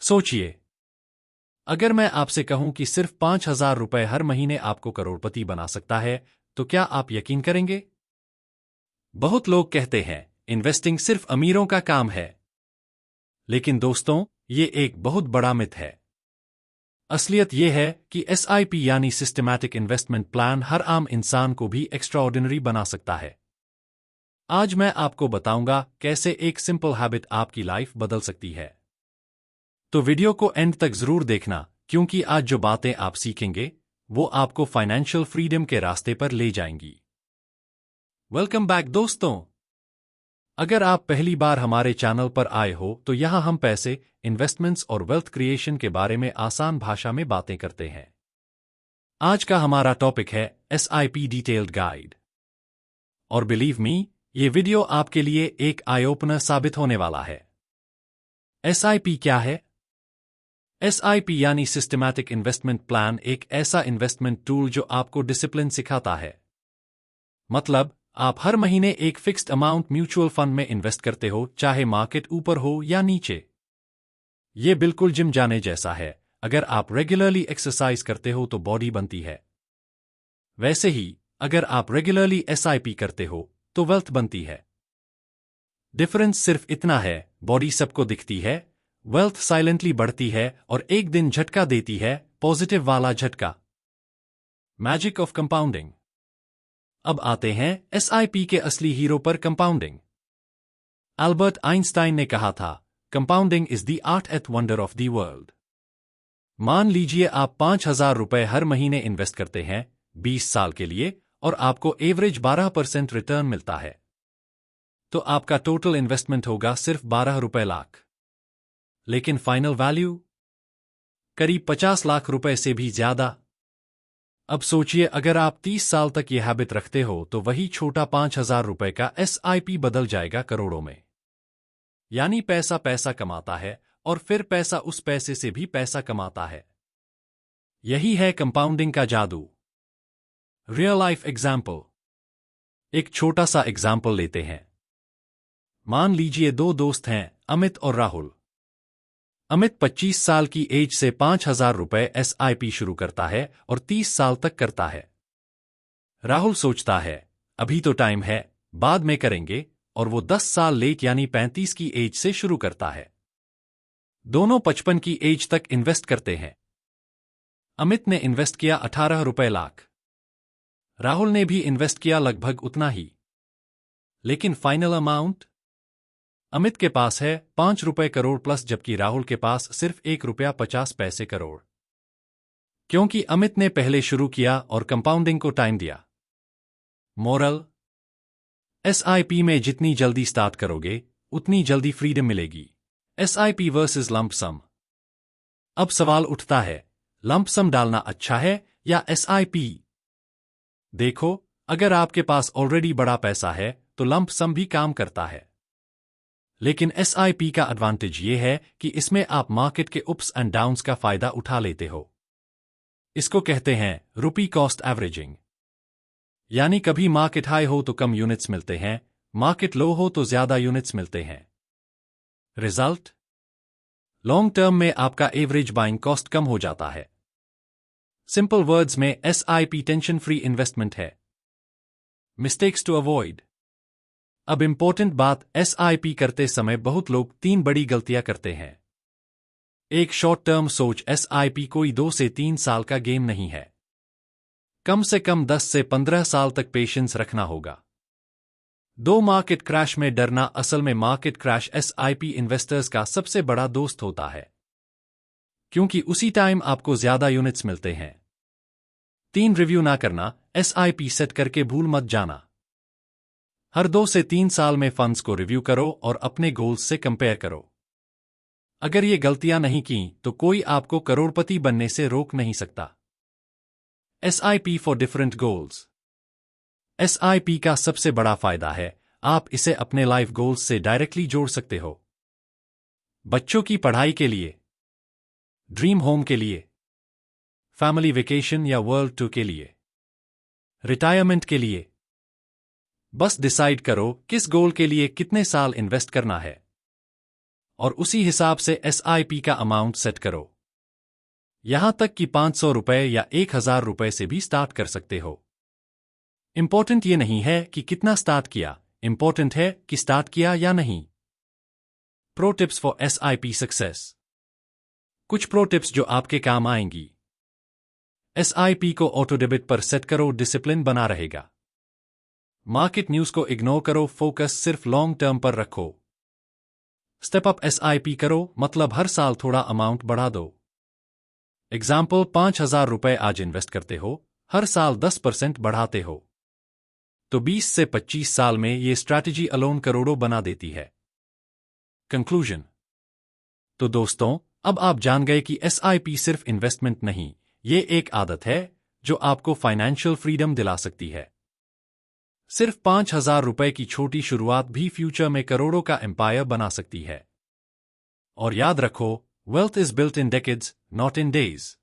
सोचिए, अगर मैं आपसे कहूं कि सिर्फ 5,000 रुपए हर महीने आपको करोड़पति बना सकता है, तो क्या आप यकीन करेंगे? बहुत लोग कहते हैं, इन्वेस्टिंग सिर्फ अमीरों का काम है। लेकिन दोस्तों, ये एक बहुत बड़ा मिथ है। असलियत यह है कि एसआईपी यानी सिस्टमैटिक इन्वेस्टमेंट प्लान हर आम इंसान को भी एक्स्ट्राऑर्डिनरी बना सकता है। आज मैं आपको बताऊंगा कैसे एक सिंपल हैबिट आपकी लाइफ बदल सकती है। तो वीडियो को एंड तक जरूर देखना, क्योंकि आज जो बातें आप सीखेंगे वो आपको फाइनेंशियल फ्रीडम के रास्ते पर ले जाएंगी। वेलकम बैक दोस्तों। अगर आप पहली बार हमारे चैनल पर आए हो तो यहां हम पैसे, इन्वेस्टमेंट्स और वेल्थ क्रिएशन के बारे में आसान भाषा में बातें करते हैं। आज का हमारा टॉपिक है एसआईपी डिटेल्ड गाइड। और बिलीव मी, ये वीडियो आपके लिए एक आई ओपनर साबित होने वाला है। एसआईपी क्या है? एसआईपी यानी सिस्टमैटिक इन्वेस्टमेंट प्लान एक ऐसा इन्वेस्टमेंट टूल जो आपको डिसिप्लिन सिखाता है। मतलब, आप हर महीने एक फिक्स्ड अमाउंट म्यूचुअल फंड में इन्वेस्ट करते हो, चाहे मार्केट ऊपर हो या नीचे। ये बिल्कुल जिम जाने जैसा है। अगर आप रेगुलरली एक्सरसाइज करते हो तो बॉडी बनती है। वैसे ही, अगर आप रेगुलरली एसआईपी करते हो तो वेल्थ बनती है। डिफरेंस सिर्फ इतना है, बॉडी सबको दिखती है, वेल्थ साइलेंटली बढ़ती है और एक दिन झटका देती है, पॉजिटिव वाला झटका। Magic of compounding. अब आते हैं एसआईपी के असली हीरो पर, कंपाउंडिंग। अल्बर्ट आइंस्टाइन ने कहा था, compounding is the eighth wonder of the world. मान लीजिए आप 5,000 रुपए हर महीने इन्वेस्ट करते हैं 20 साल के लिए और आपको एवरेज 12% रिटर्न मिलता है। तो आपका टोटल इन्वेस्टमेंट होगा सिर्फ 12 रुपए लाख। लेकिन फाइनल वैल्यू करीब 50 लाख रुपए से भी ज्यादा। अब सोचिए, अगर आप 30 साल तक यह हैबिट रखते हो तो वही छोटा 5,000 रुपए का एसआईपी बदल जाएगा करोड़ों में। यानी पैसा पैसा कमाता है और फिर पैसा उस पैसे से भी पैसा कमाता है। यही है कंपाउंडिंग का जादू। Real life example. एक छोटा सा एग्जाम्पल लेते हैं। मान लीजिए दो दोस्त हैं, अमित और राहुल। अमित 25 साल की एज से 5,000 रुपए एसआईपी शुरू करता है और 30 साल तक करता है। राहुल सोचता है, अभी तो टाइम है, बाद में करेंगे, और वो 10 साल लेट यानी 35 की एज से शुरू करता है। दोनों 55 की एज तक इन्वेस्ट करते हैं। अमित ने इन्वेस्ट किया 18 रुपए लाख। राहुल ने भी इन्वेस्ट किया लगभग उतना ही। लेकिन फाइनल अमाउंट अमित के पास है 5 रुपए करोड़ प्लस, जबकि राहुल के पास सिर्फ 1 रुपया 50 पैसे करोड़। क्योंकि अमित ने पहले शुरू किया और कंपाउंडिंग को टाइम दिया। मोरल, एसआईपी में जितनी जल्दी स्टार्ट करोगे उतनी जल्दी फ्रीडम मिलेगी। एसआईपी वर्सेस लंप सम। अब सवाल उठता है, लंप सम डालना अच्छा है या एसआईपी? देखो, अगर आपके पास ऑलरेडी बड़ा पैसा है तो लंप सम भी काम करता है। लेकिन एसआईपी का एडवांटेज ये है कि इसमें आप मार्केट के अप्स एंड डाउन्स का फायदा उठा लेते हो। इसको कहते हैं रुपी कॉस्ट एवरेजिंग। यानी कभी मार्केट हाई हो तो कम यूनिट्स मिलते हैं, मार्केट लो हो तो ज्यादा यूनिट्स मिलते हैं। रिजल्ट, लॉन्ग टर्म में आपका एवरेज बाइंग कॉस्ट कम हो जाता है। सिंपल वर्ड्स में एसआईपी टेंशन फ्री इन्वेस्टमेंट है। Mistakes to avoid. अब इंपॉर्टेंट बात, एसआईपी करते समय बहुत लोग 3 बड़ी गलतियां करते हैं। एक, शॉर्ट टर्म सोच। एसआईपी कोई 2 से 3 साल का गेम नहीं है। कम से कम 10 से 15 साल तक पेशेंस रखना होगा। 2, मार्केट क्रैश में डरना। असल में मार्केट क्रैश एसआईपी इन्वेस्टर्स का सबसे बड़ा दोस्त होता है, क्योंकि उसी टाइम आपको ज्यादा यूनिट्स मिलते हैं। 3, रिव्यू ना करना। एसआईपी सेट करके भूल मत जाना। हर 2 से 3 साल में फंड्स को रिव्यू करो और अपने गोल्स से कंपेयर करो। अगर ये गलतियां नहीं की तो कोई आपको करोड़पति बनने से रोक नहीं सकता। SIP for different goals. SIP का सबसे बड़ा फायदा है, आप इसे अपने लाइफ गोल्स से डायरेक्टली जोड़ सकते हो। बच्चों की पढ़ाई के लिए, ड्रीम होम के लिए, फैमिली वेकेशन या वर्ल्ड टूर के लिए, रिटायरमेंट के लिए। बस डिसाइड करो किस गोल के लिए कितने साल इन्वेस्ट करना है। और उसी हिसाब से SIP का अमाउंट सेट करो। यहां तक कि 500 रुपए या 1000 रुपए से भी स्टार्ट कर सकते हो। इंपॉर्टेंट ये नहीं है कि कितना स्टार्ट किया, इंपॉर्टेंट है कि स्टार्ट किया या नहीं। Pro tips for SIP success. कुछ प्रो टिप्स जो आपके काम आएंगी। SIP को ऑटो डेबिट पर सेट करो, डिसिप्लिन बना रहेगा। मार्केट न्यूज को इग्नोर करो, फोकस सिर्फ लॉन्ग टर्म पर रखो। स्टेप अप SIP करो, मतलब हर साल थोड़ा अमाउंट बढ़ा दो। एग्जाम्पल, 5000 रुपए आज इन्वेस्ट करते हो, हर साल 10% बढ़ाते हो, तो 20 से 25 साल में ये स्ट्रैटेजी अलोन करोड़ों बना देती है। कंक्लूजन। तो दोस्तों, अब आप जान गए कि SIP सिर्फ इन्वेस्टमेंट नहीं, ये एक आदत है जो आपको फाइनेंशियल फ्रीडम दिला सकती है। सिर्फ 5000 रुपए की छोटी शुरुआत भी फ्यूचर में करोड़ों का एम्पायर बना सकती है। और याद रखो, wealth is built in decades, not in days.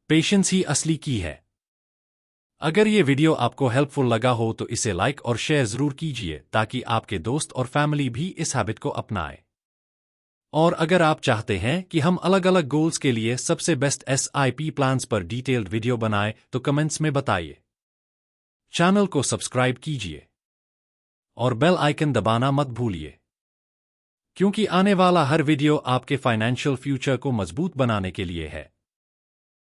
Patience ही असली की है। अगर ये वीडियो आपको हेल्पफुल लगा हो तो इसे लाइक और शेयर जरूर कीजिए ताकि आपके दोस्त और फैमिली भी इस हैबिट को अपनाए। और अगर आप चाहते हैं कि हम अलग अलग गोल्स के लिए सबसे बेस्ट SIP प्लान्स पर डिटेल्ड वीडियो बनाएं तो कमेंट्स में बताइए। चैनल को सब्सक्राइब कीजिए और बेल आइकन दबाना मत भूलिए, क्योंकि आने वाला हर वीडियो आपके फाइनेंशियल फ्यूचर को मजबूत बनाने के लिए है।